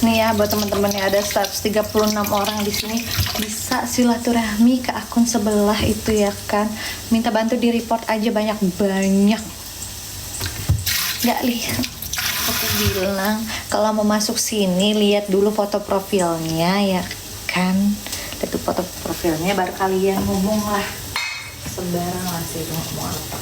nih ya buat teman-teman yang ada 136 orang di sini, bisa silaturahmi ke akun sebelah itu ya kan, minta bantu di report aja banyak-banyak. Nggak lihat, aku bilang kalau mau masuk sini lihat dulu foto profilnya ya kan, itu foto profilnya baru kalian ngomong lah, sembarang lah sih itu ngomong apa.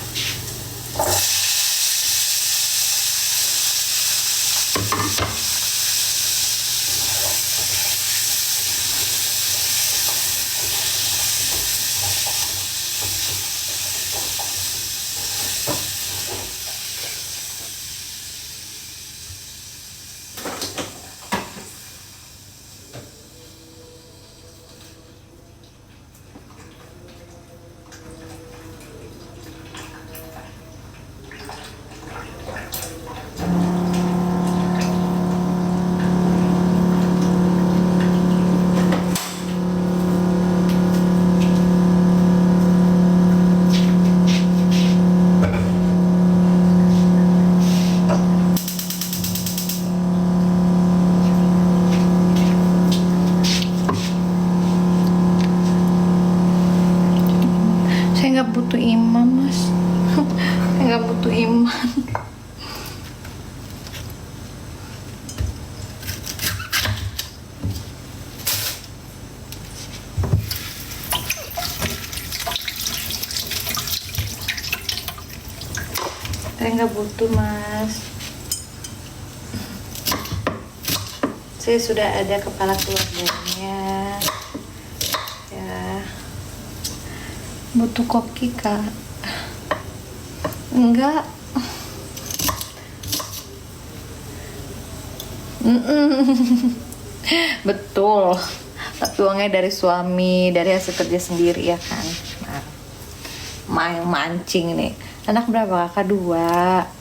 Saya nggak butuh iman, mas. Saya nggak butuh iman. Saya nggak butuh, mas. Saya sudah ada kepala keluarganya. Ya. Butuh koki, Kak? Enggak. Betul. Tapi uangnya dari suami, dari hasil kerja sendiri ya kan. Nah, main mancing nih. Anak berapa, kakak? 2.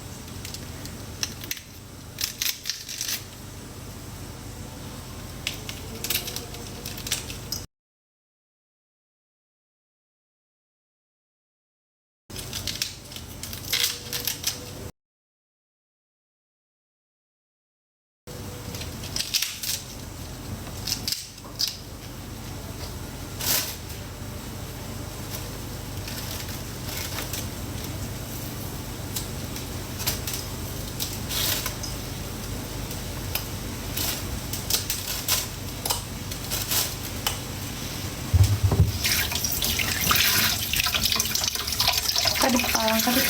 Tadi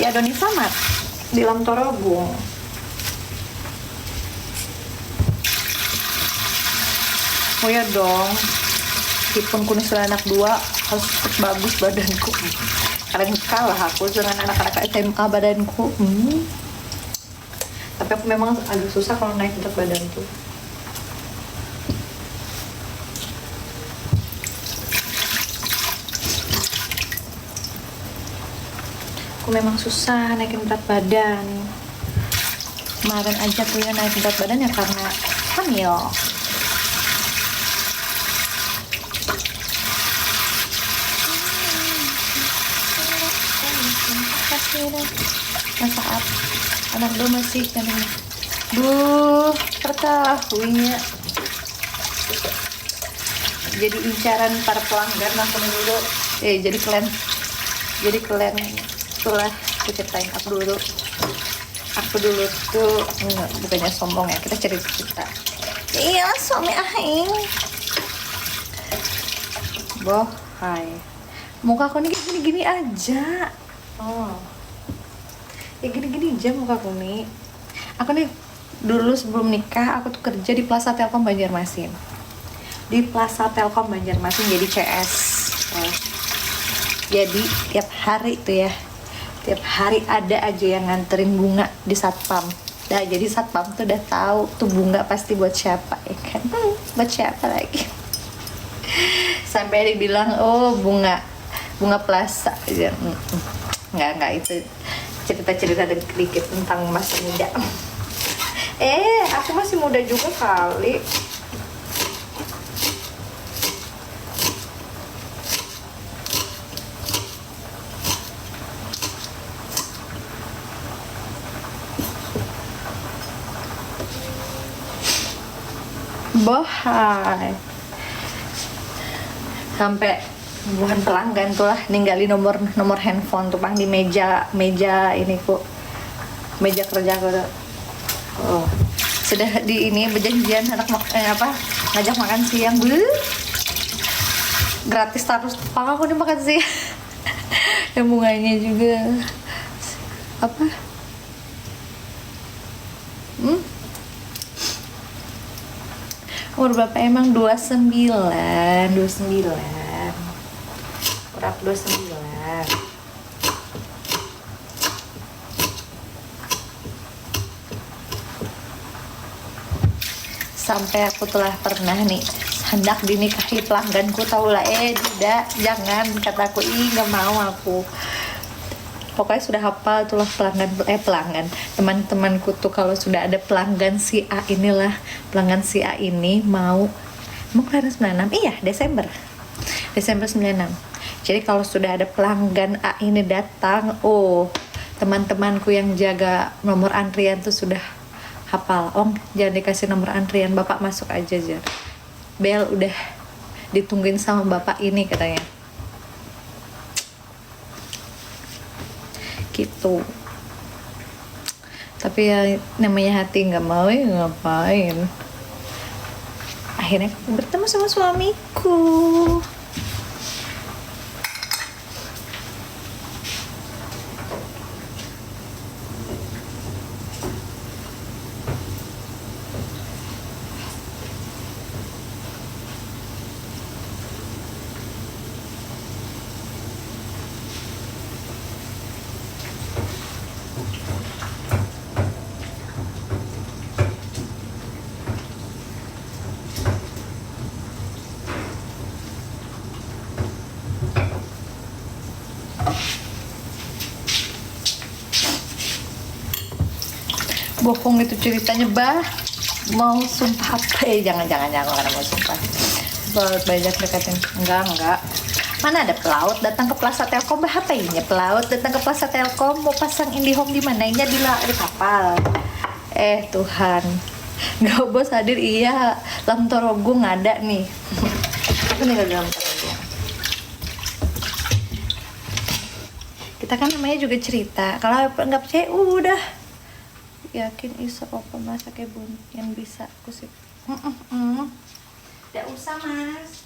di Adoni Samad di Lamtorobung. Oh ya dong, meskipun kunis anak 2 harus tetap bagus badanku. Kalian kalah aku dengan anak-anak SMA badanku. Tapi aku memang agak susah kalau naik berat badan tuh. Aku memang susah naikin berat badan. Kemarin aja tuh ya naik berat badan ya karena hamil. Masa anak gue masih kan, ketahuinya jadi incaran para pelanggan aku dulu. Jadi kalian itulah aku ceritain aku dulu tuh bukannya sombong ya, kita cerita. Iya, suami aing boh, hai muka aku nih gini-gini aja. Ya gini-gini aja muka aku nih. Aku nih dulu sebelum nikah aku tuh kerja di Plaza Telkom Banjarmasin. Jadi CS. Jadi tiap hari tuh ya, tiap hari ada aja yang nganterin bunga di satpam. Nah, jadi satpam tuh udah tahu tuh bunga pasti buat siapa ya kan? Buat siapa lagi? Sampai dibilang, oh bunga Plaza aja. Nggak itu cerita dikit tentang masa muda. Aku masih muda juga kali. bohai. Sampai bukan pelanggan tuh lah ninggalin nomor handphone tuh bang di meja ini kok, meja kerja aku tuh. Oh, sudah di ini berjanjian ngajak makan siang, gratis terus pak aku nih makan siang. Yang bunganya juga apa? Umur berapa emang? 29. Urat 29. Sampai aku telah pernah nih hendak dinikahi pelangganku, tahu lah tidak, jangan, kataku nggak mau aku. Pokoknya sudah hafal itulah pelanggan teman-temanku tuh, kalau sudah ada pelanggan si A inilah, pelanggan si A ini mau kelahiran 96, iya Desember 96. Jadi kalau sudah ada pelanggan A ini datang, oh teman-temanku yang jaga nomor antrian tuh sudah hafal, jangan dikasih nomor antrian, bapak masuk aja bel udah ditungguin sama bapak ini katanya gitu. Tapi ya namanya hati nggak mau ya ngapain, akhirnya bertemu sama suamiku. Bohong itu ceritanya bah, mau sumpah apa jangan karena mau sumpah banyak deketin, enggak mana ada pelaut datang ke Plaza Telkom, bah apa ini pelaut datang ke Plaza Telkom mau pasang IndiHome di mana, ini di kapal. Tuhan, nggak bos hadir, iya Lam Torogung ada nih. Aku tinggal di Lam Torogung. Kita kan namanya juga cerita, kalau nggak percaya udah yakin isa apa masa kayak bun yang bisa kusip. Tidak usah mas.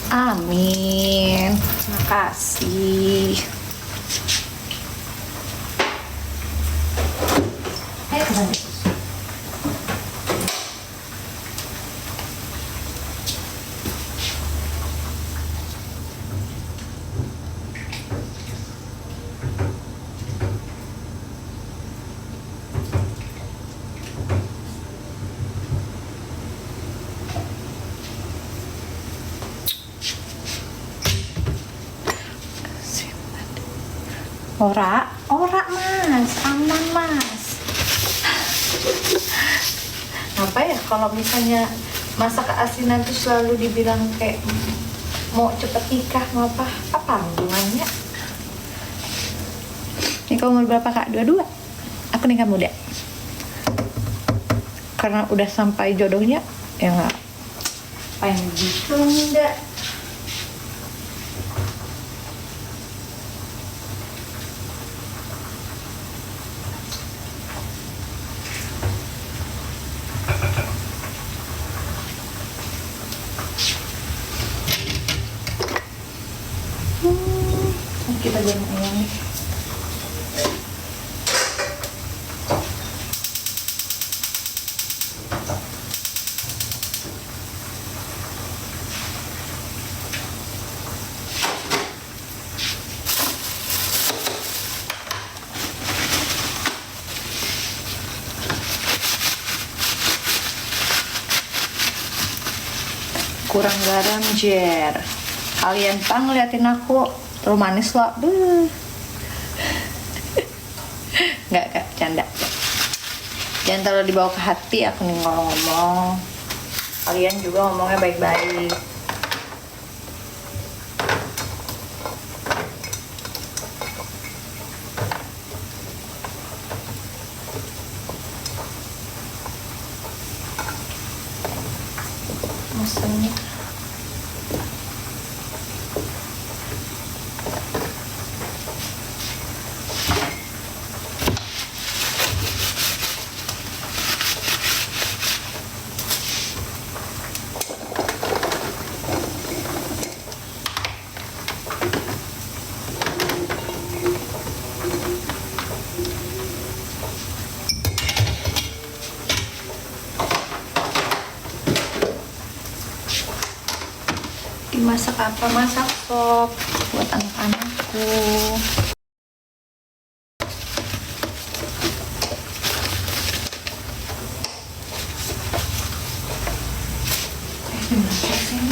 Amin. Makasih. Ora mas, aman mas. Apa ya kalau misalnya masak keasinan tuh selalu dibilang kayak mau cepet nikah, mau apa hubungannya? Ini kau umur berapa kak? 22. Aku nikah muda. Karena udah sampai jodohnya ya nggak. Pengen gitu enggak? Kita goreng ayam nih. kurang garam, Jer. Kalian pang ngeliatin aku terlalu manis lah. Nggak, canda. Jangan terlalu dibawa ke hati aku nih ngomong. Kalian juga ngomongnya baik-baik. Mesennya dimasak apa? Masak sop buat anak-anakku. Dimasak sih.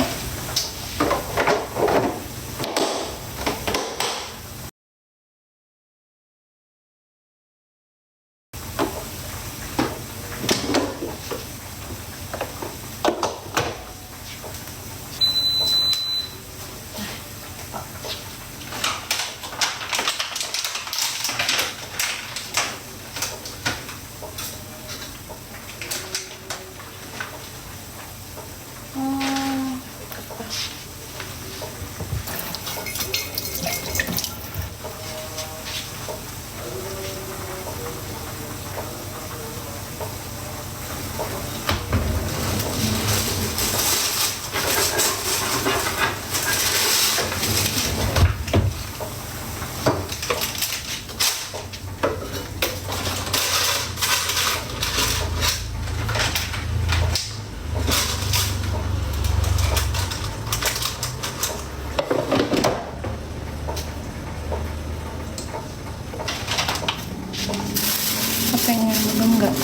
Pengen minum enggak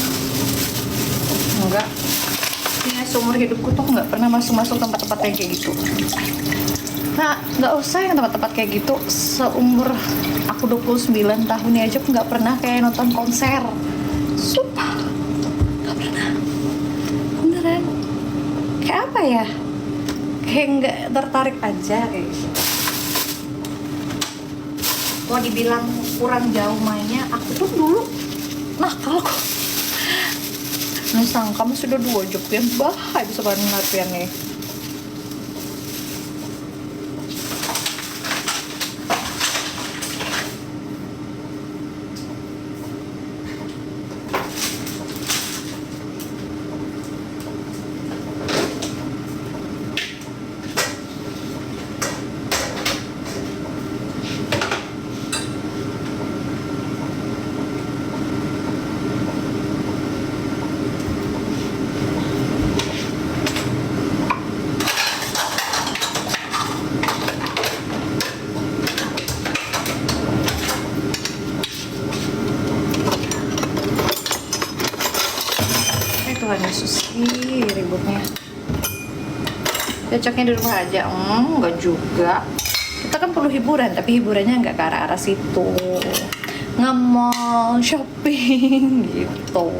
ya, seumur hidupku tuh nggak pernah masuk tempat-tempat kayak gitu. Nah, nggak usah yang tempat-tempat kayak gitu. Seumur aku 29 tahun aja aku nggak pernah kayak nonton konser. Sumpah nggak pernah, beneran. Kayak apa ya, kayak nggak tertarik aja kayak gitu. Kalau dibilang kurang jauh mainnya, aku tuh dulu nakal kok. Nusang kamu sudah 2 jok yang bahaya bisa banget latihannya. Tuhan Yesus, ributnya. Cocoknya di rumah aja, enggak juga. Kita kan perlu hiburan, tapi hiburannya nggak ke arah-arah situ. Nge-mall, shopping, gitu.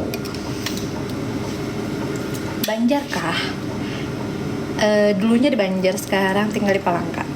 Banjar kah? Dulunya di Banjar, sekarang tinggal di Palangka.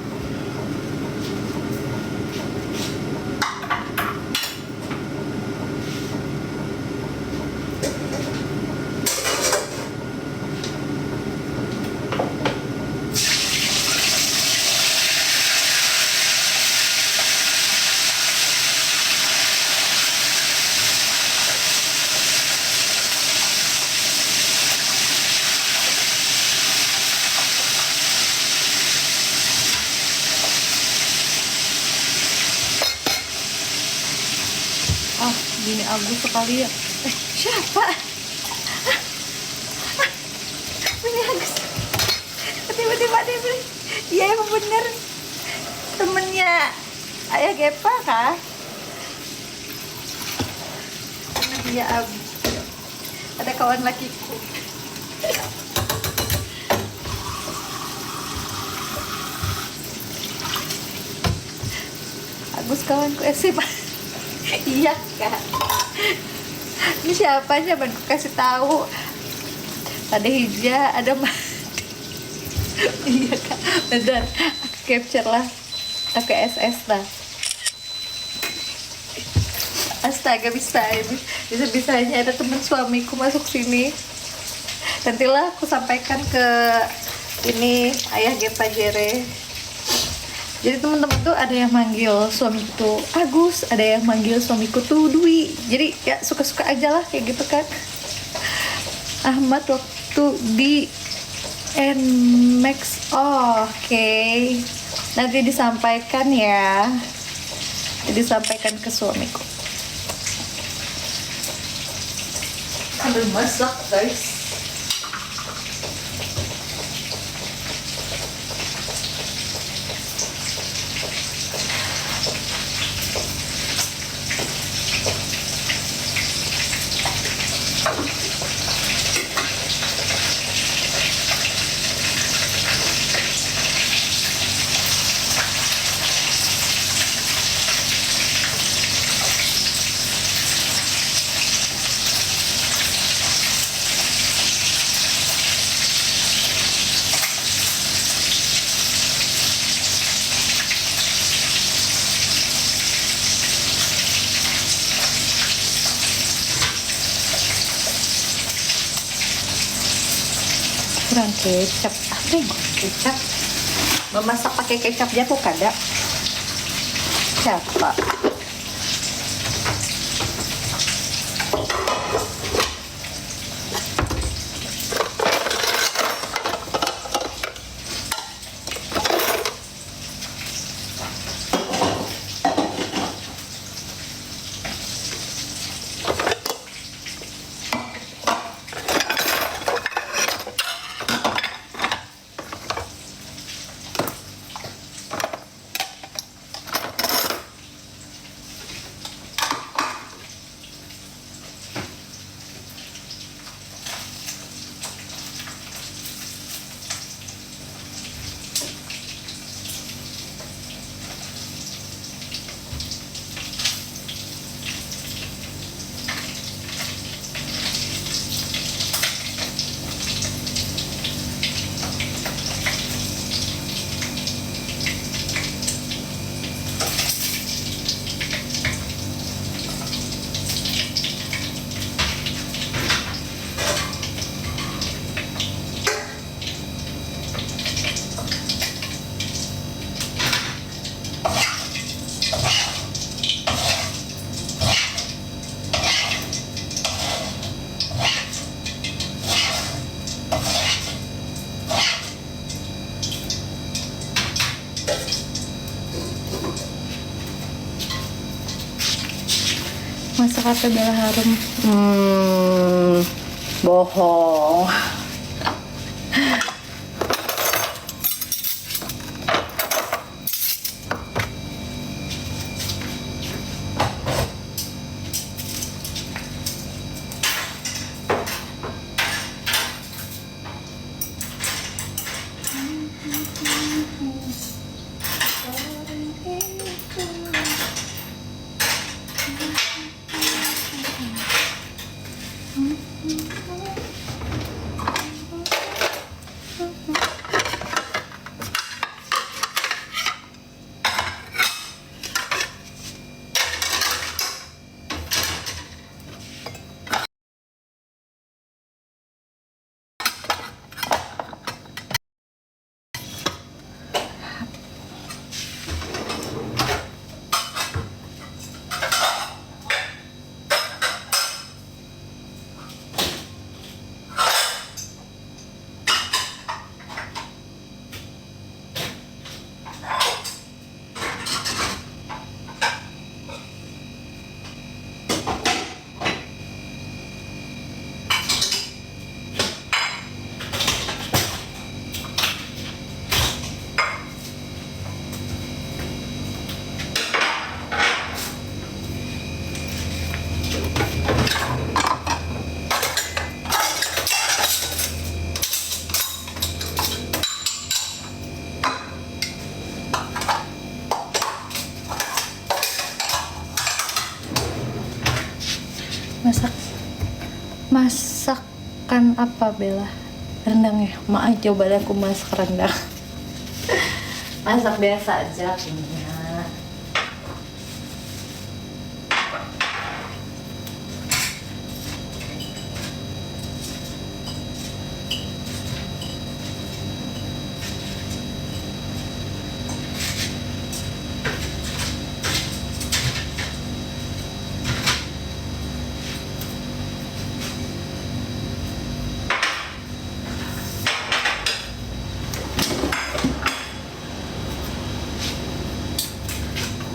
Bini Agus sekali ya. Siapa? Bini Agus. Tiba-tiba dia bilang, iya emang bener temennya Ayah Gepa kah? Iya Agus. Ada kawan lakiku. Agus kawanku SMA. Iya kak. Ini siapanya baru kasih tahu. Ada Hija, ada iya kak, bener. Aku capture lah, aku SS lah. Astaga, bisa ini, bisa-bisanya ada teman suamiku masuk sini. Nantilah aku sampaikan ke ini ayah Gepa Jere. Jadi teman-teman tuh ada yang manggil suamiku tuh Agus, ada yang manggil suamiku tuh Dwi. Jadi ya suka-suka aja lah kayak gitu kan. Ahmad waktu di Nmax. Oh, oke. Nanti disampaikan ya. Disampaikan ke suamiku. Sambil masak guys. Kurang kecap, apa yang kecap? Memasak pakai kecap jatuh kada? Siapa? Masak apa Bella Harum? Bohong. Masakan apa Bella? Rendang ya? Maaf, coba deh aku masak rendang. Masak biasa aja punya.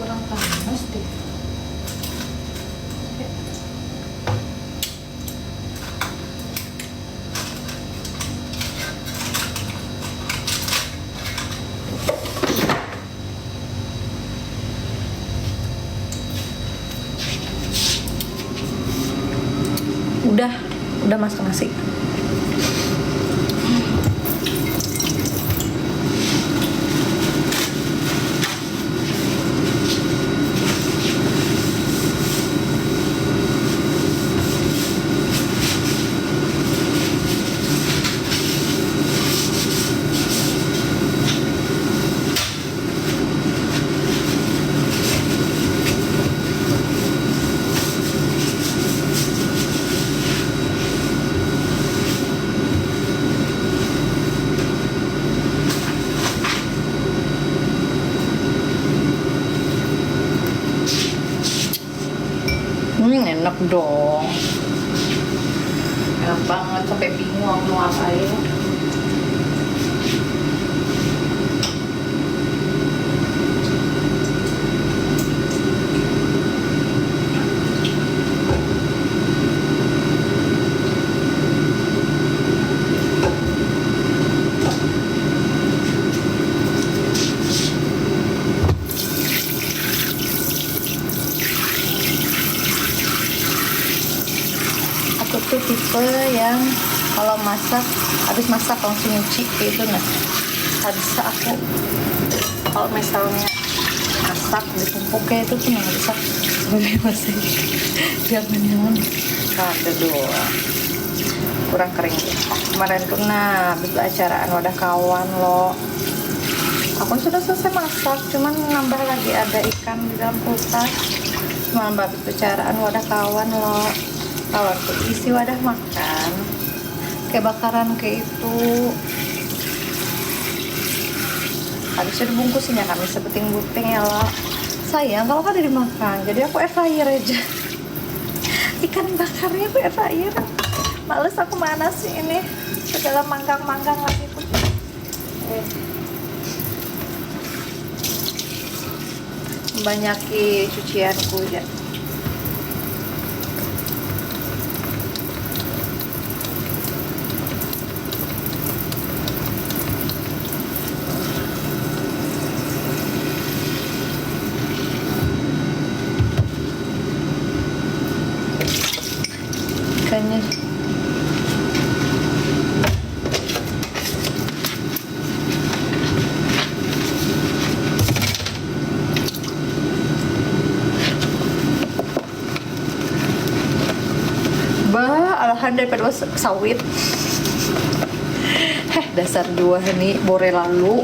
Kurang panas deh. Udah masak nasi. Enak dong. Enak banget sampai bingung aku mau ngapain. Aku tuh tipe yang kalau masak, habis masak langsung nyuci gitu. Nah, bisa aku kalau misalnya masak ditumpuk kayak itu tuh nggak bisa sebagai masak. Jangan ada doang kurang kering. Kemarin tuh habis acaraan wadah kawan loh. Aku sudah selesai masak, cuman nambah lagi ada ikan di dalam kulkas. Nambah habis acaraan wadah kawan loh. Kalau tuh isi wadah makan kayak bakaran kayak itu. Habisnya dibungkusin ya kami sebuting-buting ya lah. Sayang kalau kan dimakan, jadi aku air fryer aja. Ikan bakarnya aku air fryer. Males aku manas sih ini segala mangkang-mangkang lagi tuh. Banyaki cucianku ya. Ikannya alahan daripada sawit. Dasar dua nih bore lalu.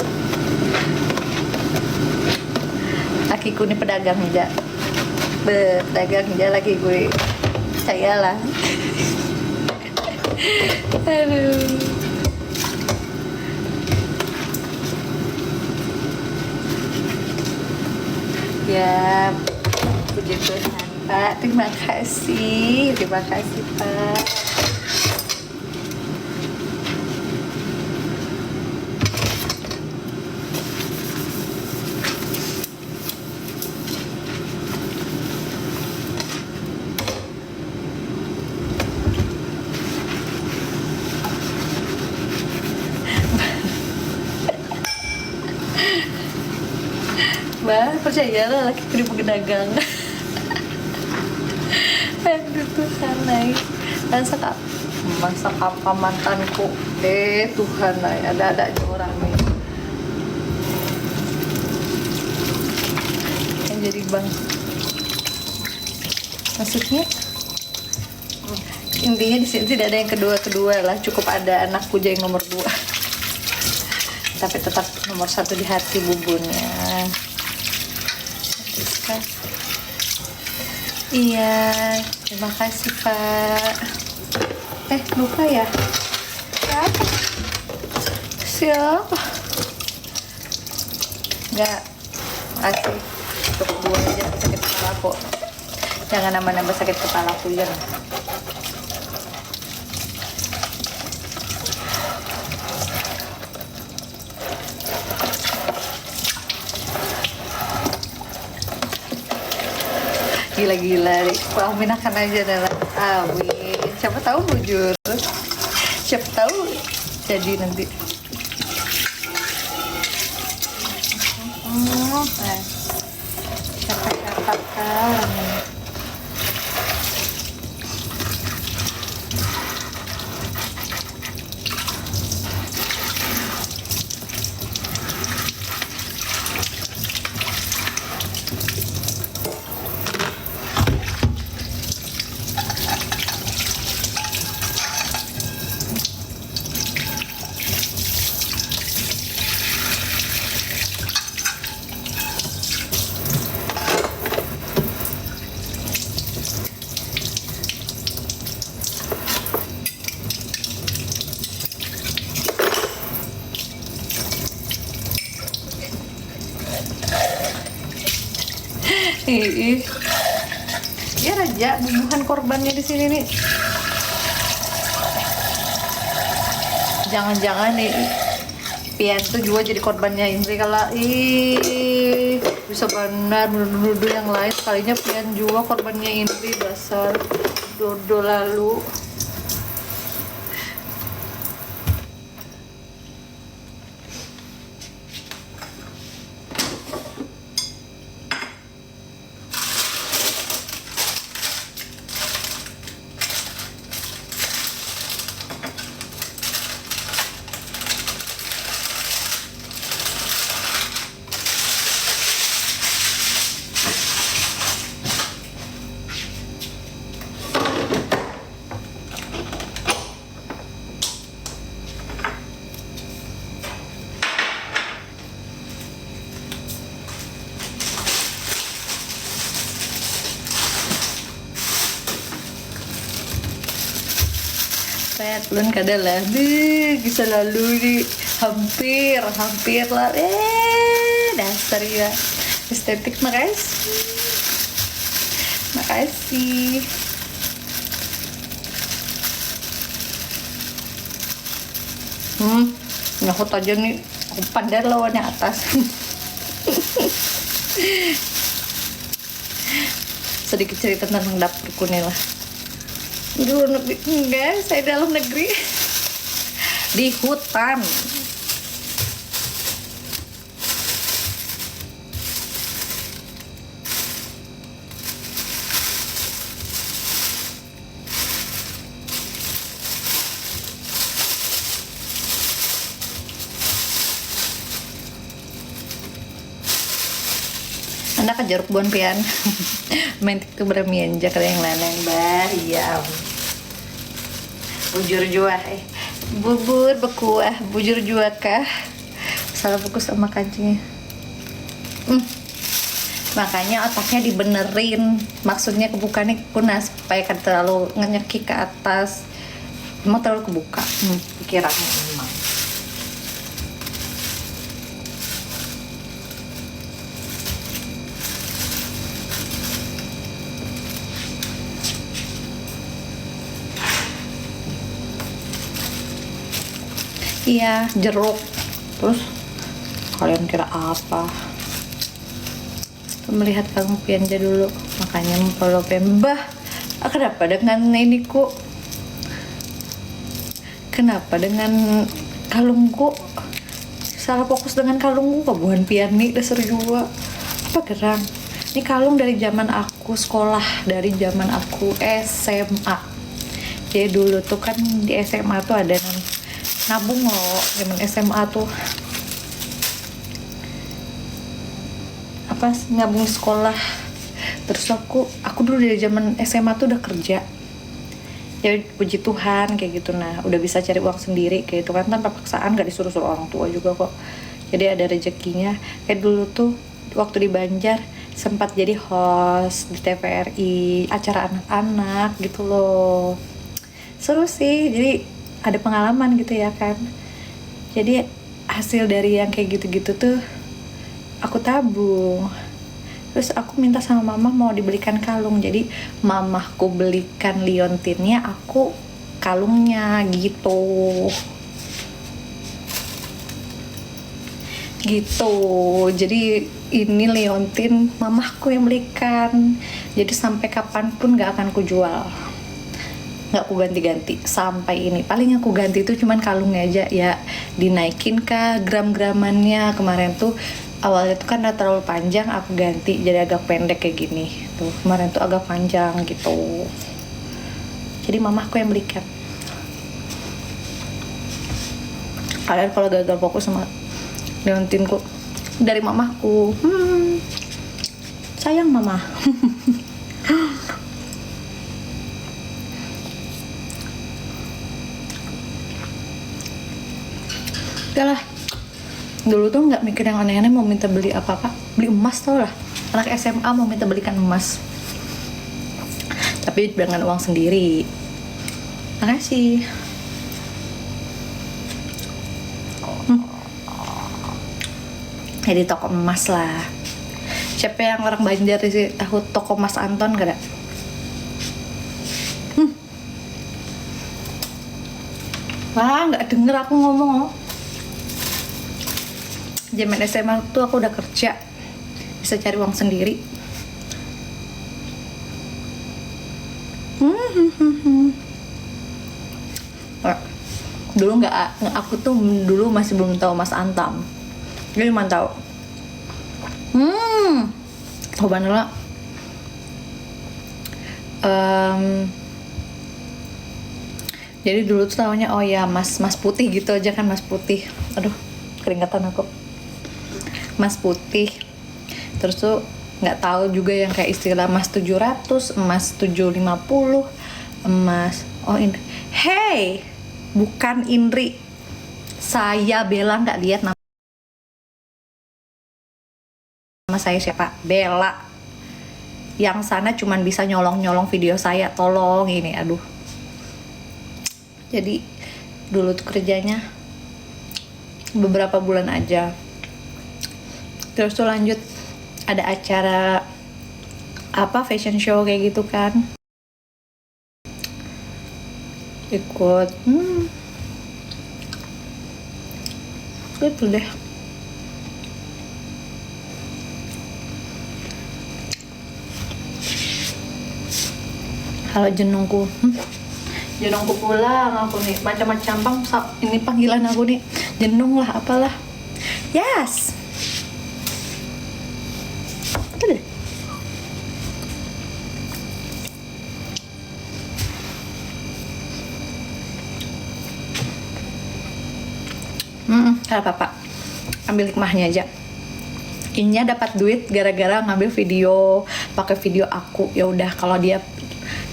Lakiku nih pedagang aja. Pedagang aja lagi gue. Saya lah. Aduh. Ya, puji Tuhan Pak. Terima kasih Pak. Mbak, percayalah laki ibu pedagang. Aduh Tuhan, masak apa mantanku. Tuhan, ada aja orang nih yang jadi bang. Maksudnya Intinya di sini tidak ada yang kedua lah, cukup ada anak puja yang nomor 2. Tapi tetap nomor 1 di hati bubunnya. Rizka. Iya, terima kasih Pak. Lupa ya? Siapa? Siapa? Enggak, kasih untuk 2 aja, sakit kepala kok. Jangan nambah-nambah sakit kepala aku ya. Gila-gila nih, aku akan aja dalam amin. Siapa tahu bujur, siapa tahu jadi nanti. Siapa kan? Ih, ya Raja, bukan korbannya di sini nih. Jangan-jangan nih Pian tuh juga jadi korbannya Indri kalau bisa benar menuduh yang lain, sekalinya Pian juga korbannya Indri, dasar dodo lalu. Belum kada lah, bisa lalu di hampir lah, dasar ya estetik. Makasih. Nyahut aja nih, aku pandai lawannya atas. Sedikit cerita tentang dapurku nih lah. Luar negeri enggak, saya dalam negeri di hutan. Anak ke jeruk buan Pian. Main tuh bermian jak yang lain bar ya. Bujur jua bubur bekuah bujur jua kah, salah fokus sama kancingnya. Makanya otaknya dibenerin, maksudnya kebukaannya kunas supaya kan terlalu ngenyeki ke atas, emang terlalu kebuka pikirannya memang. Iya, jeruk. Terus kalian kira apa? Melihat kamu Pianja dulu, makanya memfollow Mbah. Kenapa dengan ini kok? Kenapa dengan kalungku? Salah fokus dengan kalungku, kebuhan Piani dasar juga. Apa gerang? Ini kalung dari zaman aku sekolah, dari zaman aku SMA. Jadi dulu tuh kan di SMA tuh ada nabung loh, zaman SMA tuh apa nabung sekolah. Terus aku dulu dari zaman SMA tuh udah kerja, Ya puji Tuhan kayak gitu. Nah udah bisa cari uang sendiri kayak itu kan tanpa paksaan, gak disuruh-suruh orang tua juga kok. Jadi ada rezekinya. Kayak dulu tuh waktu di Banjar sempat jadi host di TVRI acara anak-anak gitu loh. Seru sih, jadi ada pengalaman gitu ya kan. Jadi hasil dari yang kayak gitu-gitu tuh aku tabung. Terus aku minta sama mama mau dibelikan kalung. Jadi mamahku belikan liontinnya, aku kalungnya gitu. Gitu. Jadi ini liontin mamahku yang belikan. Jadi sampai kapanpun gak akan kujual. Nggak aku ganti-ganti sampai ini. Paling aku ganti itu cuman kalungnya aja ya, dinaikin kah gram-gramannya. Kemarin tuh awalnya tuh kan udah terlalu panjang, aku ganti jadi agak pendek kayak gini tuh. Kemarin tuh agak panjang gitu, jadi mamahku yang belikan. Kalian kalau gagal fokus sama leontinku dari mamahku, sayang mama. Udah lah, dulu tuh nggak mikir yang aneh-aneh, mau minta beli apa-apa, beli emas tau lah. Anak SMA mau minta belikan emas, tapi dengan uang sendiri. Makasih. Jadi toko emas lah. Siapa yang orang Banjar sih tahu toko emas Anton gak ada? Wah, nggak denger aku ngomong. Zaman SMA tuh aku udah kerja, bisa cari uang sendiri. Dulu aku tuh dulu masih belum tahu Mas Antam. Jadi cuma tahu. Banala. Jadi dulu tuh taunya oh ya Mas Putih gitu aja kan, Mas Putih. Aduh, keringetan aku. Emas putih. Terus tuh nggak tahu juga yang kayak istilah emas 700, emas 750, emas ini. Hey, bukan Indri. Saya Bella, nggak lihat nama saya siapa? Bella. Yang sana cuman bisa nyolong-nyolong video saya, tolong ini, aduh. Jadi dulu tuh kerjanya beberapa bulan aja. Terus tuh lanjut ada acara apa fashion show kayak gitu kan, ikut gitu deh. Kalau jenungku pulang aku nih macam-macam ini panggilan aku nih, jenung lah apalah. Yes, betul deh. Kalau papa ambil hikmahnya aja. Ininya dapat duit gara-gara ngambil video, pakai video aku. Ya udah, kalau dia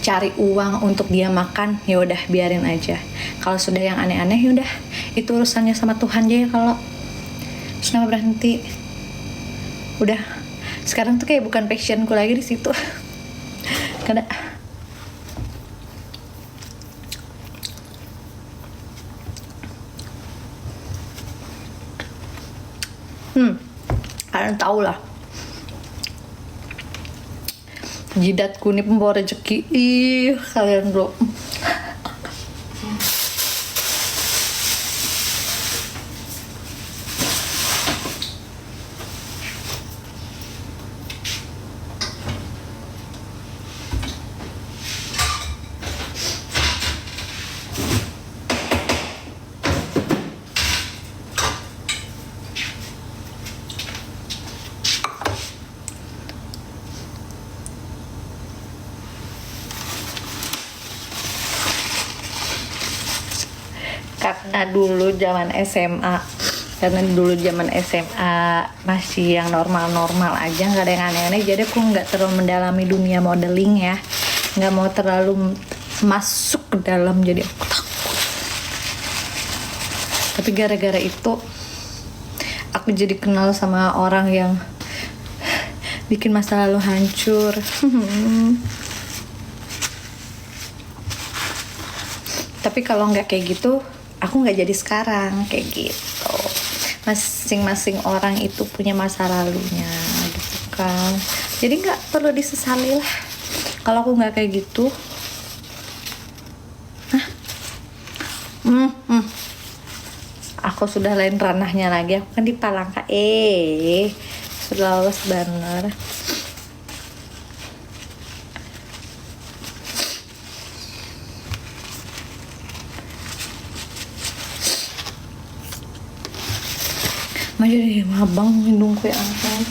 cari uang untuk dia makan, ya udah biarin aja. Kalau sudah yang aneh-aneh, ya udah itu urusannya sama Tuhan aja ya. Kalau sudah berhenti, udah sekarang tuh kayak bukan passionku lagi di situ. Karena kalian tau lah, jidatku nih pembawa rezeki. Ih, kalian bro. Karena dulu zaman SMA masih yang normal-normal aja, nggak ada yang aneh-aneh, jadi aku nggak terlalu mendalami dunia modeling ya, nggak mau terlalu masuk ke dalam, jadi aku takut. Tapi gara-gara itu aku jadi kenal sama orang yang bikin masa lalu hancur. Tapi kalau nggak kayak gitu, aku nggak jadi sekarang kayak gitu. Masing-masing orang itu punya masa lalunya gitu kan, jadi nggak perlu disesali lah. Kalau aku nggak kayak gitu, aku sudah lain ranahnya lagi. Aku kan di Palangka, sudah lolos banner. Masih deh mabang hidungku ya ampun.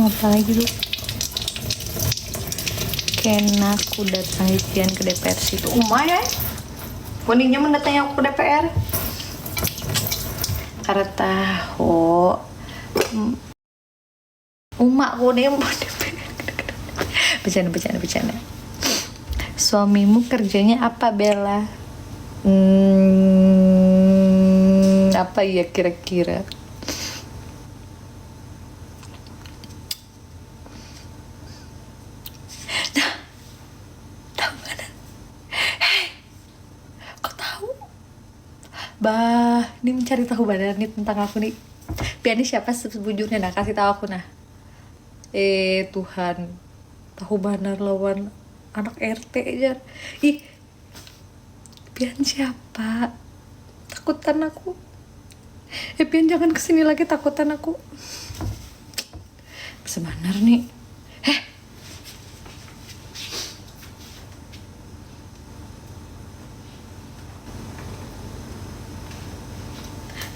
Apa lagi tuh? Kena aku datang Pian ke DPR situ. Ya? Poninya mendatangnya aku ke DPR. Karena tahu aku nih mau DPR. Bercanda. Suamimu kerjanya apa, Bella? Apa ya kira-kira? Bah, ini mencari tahu benar nih tentang aku nih. Pianis siapa sebujurnya? Nah, kasih tahu aku nah. Tuhan, tahu benar lawan anak RT aja. Ih, Pian siapa? Takutan aku. Pian jangan kesini lagi, takutan aku. Sebenar nih.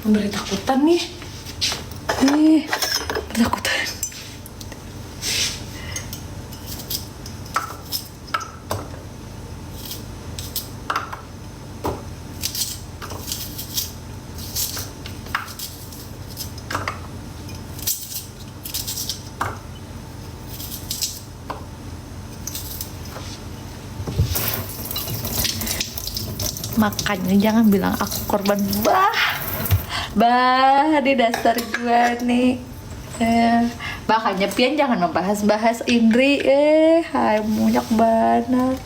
Memberi takutan nih. Takutan. Makanya jangan bilang aku korban. Bah, di dasar gua nih. Makanya Pian jangan membahas Indri. Hai munyak banget.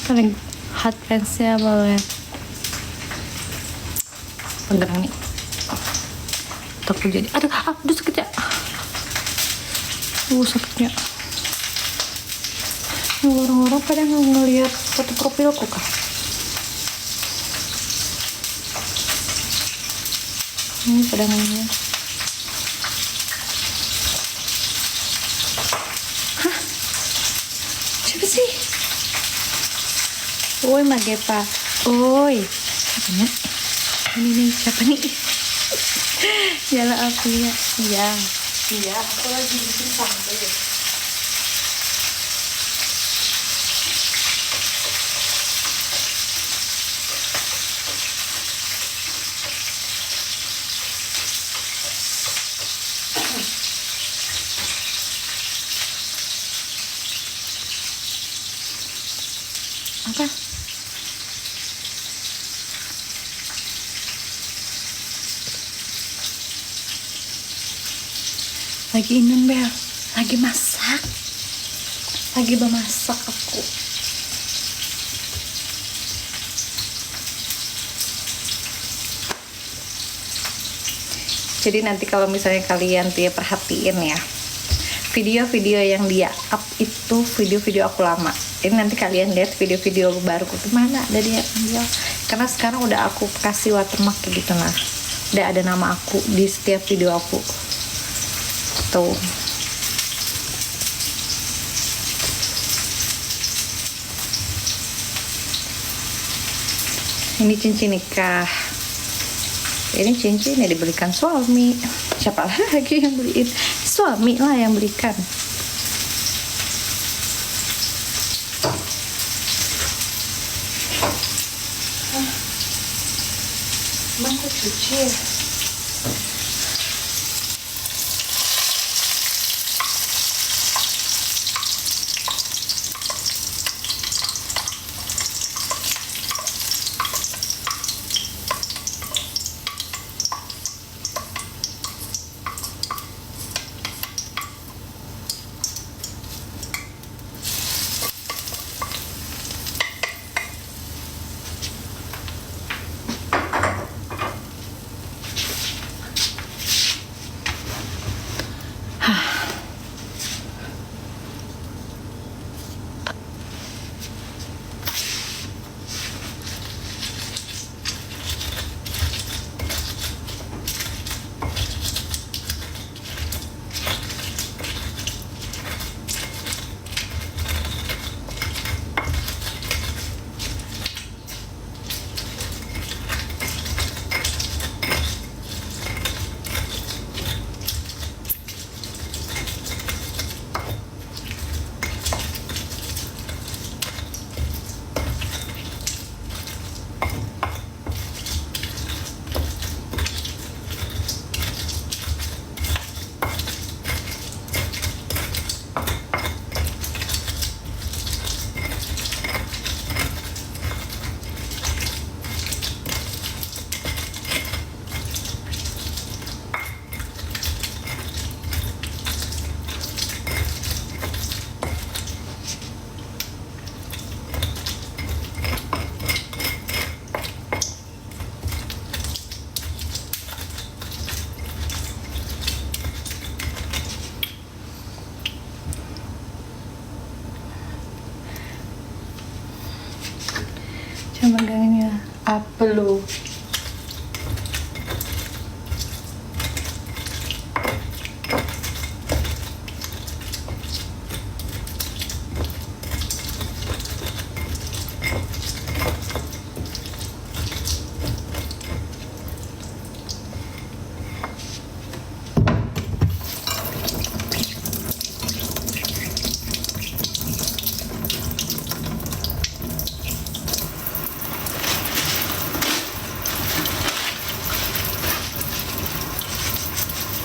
Paling hot fansnya banget. Pegang nih. Takut jadi. Aduh sakit ya. Sakitnya. Orang-orang pada ngeliat foto profilku kah? Ini pada ngeliat. Siapa sih? Oi Magepa. Oi. Siapa nih? Ini nih siapa nih? Jala aku ya. Iya. Iya, aku lagi bikin sambal. Apa? Lagi ini Bel, lagi masak. Lagi memasak aku. Jadi nanti kalau misalnya kalian tuh ya perhatiin ya, video-video yang dia up itu video-video aku lama. Ini nanti kalian lihat video-video baruku tuh mana ada dia ambil. Karena sekarang udah aku kasih watermark kayak gitu, nah udah ada nama aku di setiap video aku tuh. Ini cincin nikah. Ini cincinnya dibelikan suami. Siapa lagi yang beliin? Suami lah yang belikan. Bangku cuci ya. Coba megangnya apa lu?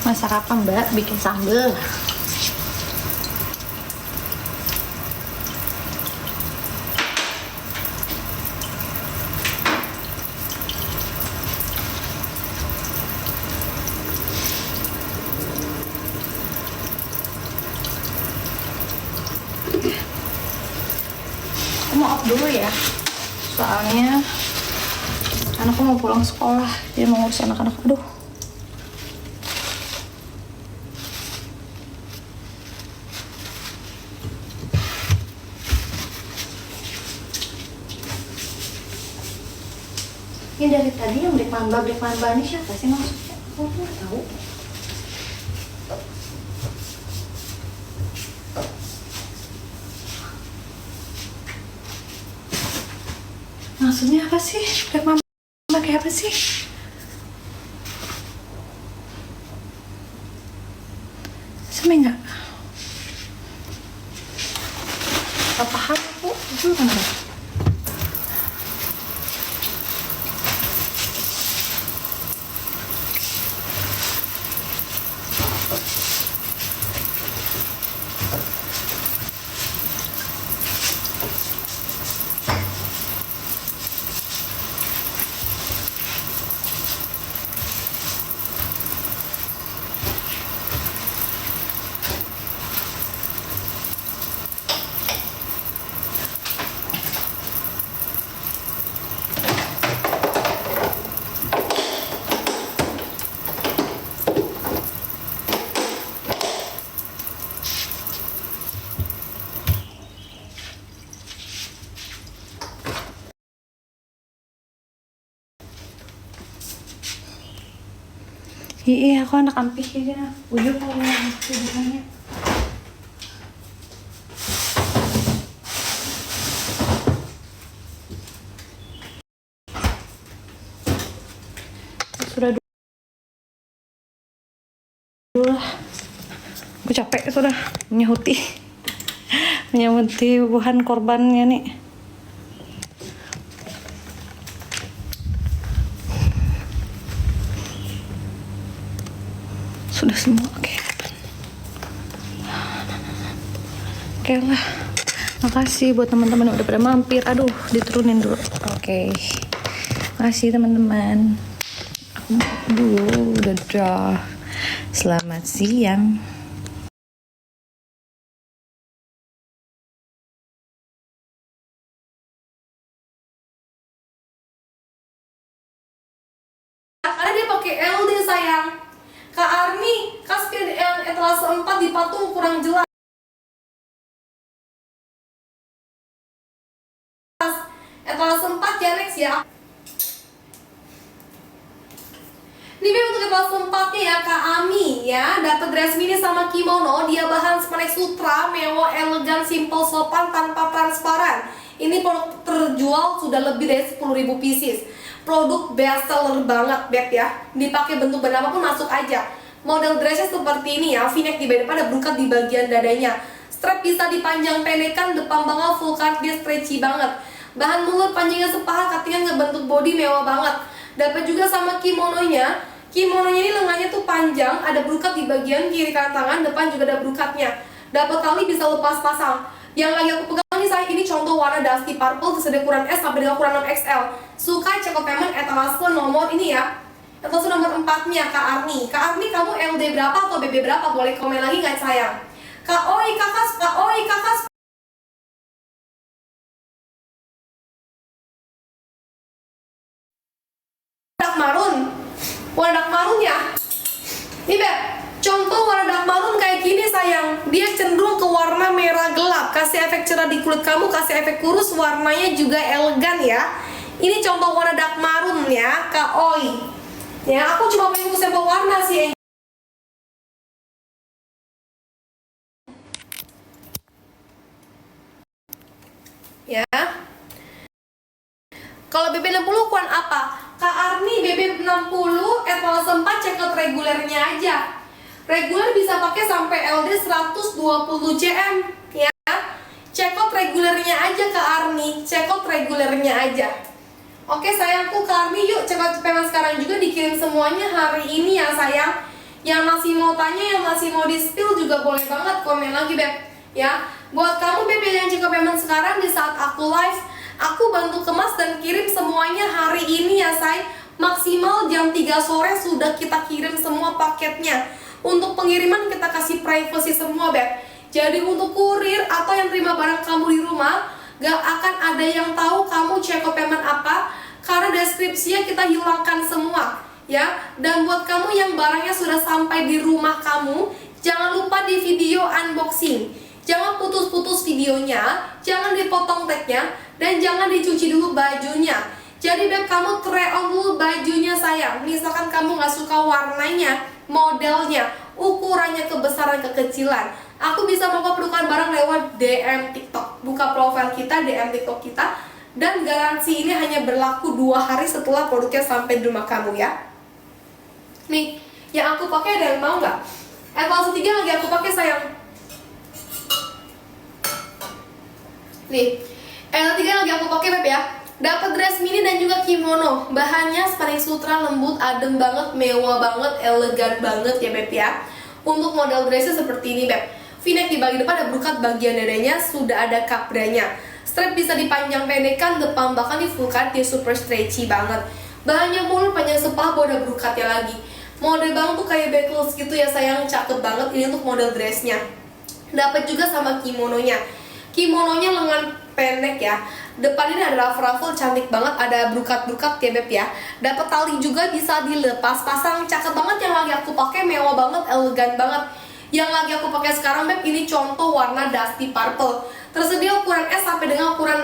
Masak apa Mbak? Bikin sambal. Aku mau off dulu ya. Soalnya anakku mau pulang sekolah. Dia mau ngurus anak-anak. Aduh. Ini dari tadi yang break mamba ini siapa sih maksudnya? Aku nggak tahu. Maksudnya apa sih? Beb mama pakai apa sih? Sama enggak? Gak paham bu, itu kenapa? Iya, aku anak ampih ya. Udah kalau hubungannya. Sudah dulu lah. Aku capek sudah menyahuti buhan korbannya nih. Sudah semua, oke lah. Makasih buat teman-teman yang udah pada mampir. Aduh, diturunin dulu. Oke. Makasih teman-teman. Aku dulu, dadah. Selamat siang. Karena dia pakai LD sayang. Kak Arni, Kaspian yang etalase 4 di patung kurang jelas. Etalase 4 ya Rex ya. Ini memang untuk etalase 4 nya ya Kak Ami ya. Dapat dress mini sama kimono. Dia bahan Spanx Sutra, mewah, elegan, simple, sopan, tanpa transparan. Ini produk terjual sudah lebih dari 10.000 pieces. Produk best seller banget Beb ya. Dipakai bentuk berapapun masuk aja. Model dressnya seperti ini ya, v-neck di bagian depan, ada brokat di bagian dadanya. Strap bisa dipanjang pendekkan, depan bangau full card, dia stretchy banget. Bahan mulur panjangnya sepaha, cuttingan ngebentuk body mewah banget. Dapat juga sama kimononya. Kimononya ini lengannya tuh panjang, ada brokat di bagian kiri kanan tangan, depan juga ada brokatnya. Dapat tali bisa lepas pasang. Yang lagi aku pegang nih saya, ini contoh warna dusty purple, tersedia ukuran S sampai dengan ukuran 6XL. Suka check out payment etalase nomor ini ya. Etalase nomor 4-nya Kak Arni. Kak Arni, kamu LD berapa atau BB berapa? Boleh komen lagi nggak sayang? Kak Oi, kakak. Dark marun. Warna dark marun ya. Nih Beb, contoh warna dark marun kayak gini sayang. Dia cenderung ke warna merah gelap. Kasih efek cerah di kulit kamu, kasih efek kurus, warnanya juga elegan ya. Ini contoh warna dark marun ya, Kak Oi. Ya, aku cuma pengen sampel warna sih. Ya. Kalau BB 60 ukuran apa? Kak Arni, BB 60 etalase 4 check out regulernya aja. Reguler bisa pakai sampai LD 120 cm ya. Check out regulernya aja Kak Arni, check out regulernya aja. Oke sayangku Kak Arni, yuk check out payment sekarang juga, dikirim semuanya hari ini ya sayang. Yang masih mau tanya, yang masih mau di spill juga boleh banget komen lagi Beb ya. Buat kamu BB yang check out payment sekarang, di saat aku live, aku bantu kemas dan kirim semuanya hari ini ya say. Maksimal jam 3 sore sudah kita kirim semua paketnya. Untuk pengiriman kita kasih privacy semua Beb. Jadi untuk kurir atau yang terima barang kamu di rumah, gak akan ada yang tahu kamu check out payment apa, karena deskripsinya kita hilangkan semua ya. Dan buat kamu yang barangnya sudah sampai di rumah kamu, jangan lupa di video unboxing, jangan putus-putus videonya, jangan dipotong tagnya, dan jangan dicuci dulu bajunya. Jadi Beb, kamu try on dulu bajunya sayang. Misalkan kamu gak suka warnanya, modelnya, ukurannya, kebesaran, kekecilan, aku bisa mau perukan barang lewat DM TikTok. Buka profile kita, DM TikTok kita, Dan garansi ini hanya berlaku 2 hari setelah produknya sampai di rumah kamu ya. Nih, yang aku pakai ada yang mau nggak? Etalase 3 lagi aku pakai sayang. Nih, etalase 3 lagi aku pakai Beb ya. Dapat dress mini dan juga kimono. Bahannya spanning sutra, lembut, adem banget, mewah banget, elegan banget ya Beb ya. Untuk model dressnya seperti ini Beb. V-neck di bagian depan ada brokat, bagian dadanya sudah ada kapranya. Strap bisa dipanjang pendekkan, depan bahkan di full cut, dia super stretchy banget. Bahannya mulur, panjang sepaha, ada brokatnya lagi. Model banget tuh kayak backless gitu ya sayang, cakep banget ini untuk model dressnya. Dapat juga sama kimononya. Kimononya lengan pendek ya. Depan ini ada ruffle-ruffle cantik banget, ada brokat-brokat ya Beb ya. Dapat tali juga bisa dilepas pasang, cakep banget yang lagi aku pakai, mewah banget, elegan banget. Yang lagi aku pakai sekarang Beb, ini contoh warna dusty purple. Tersedia ukuran S sampai dengan ukuran 6.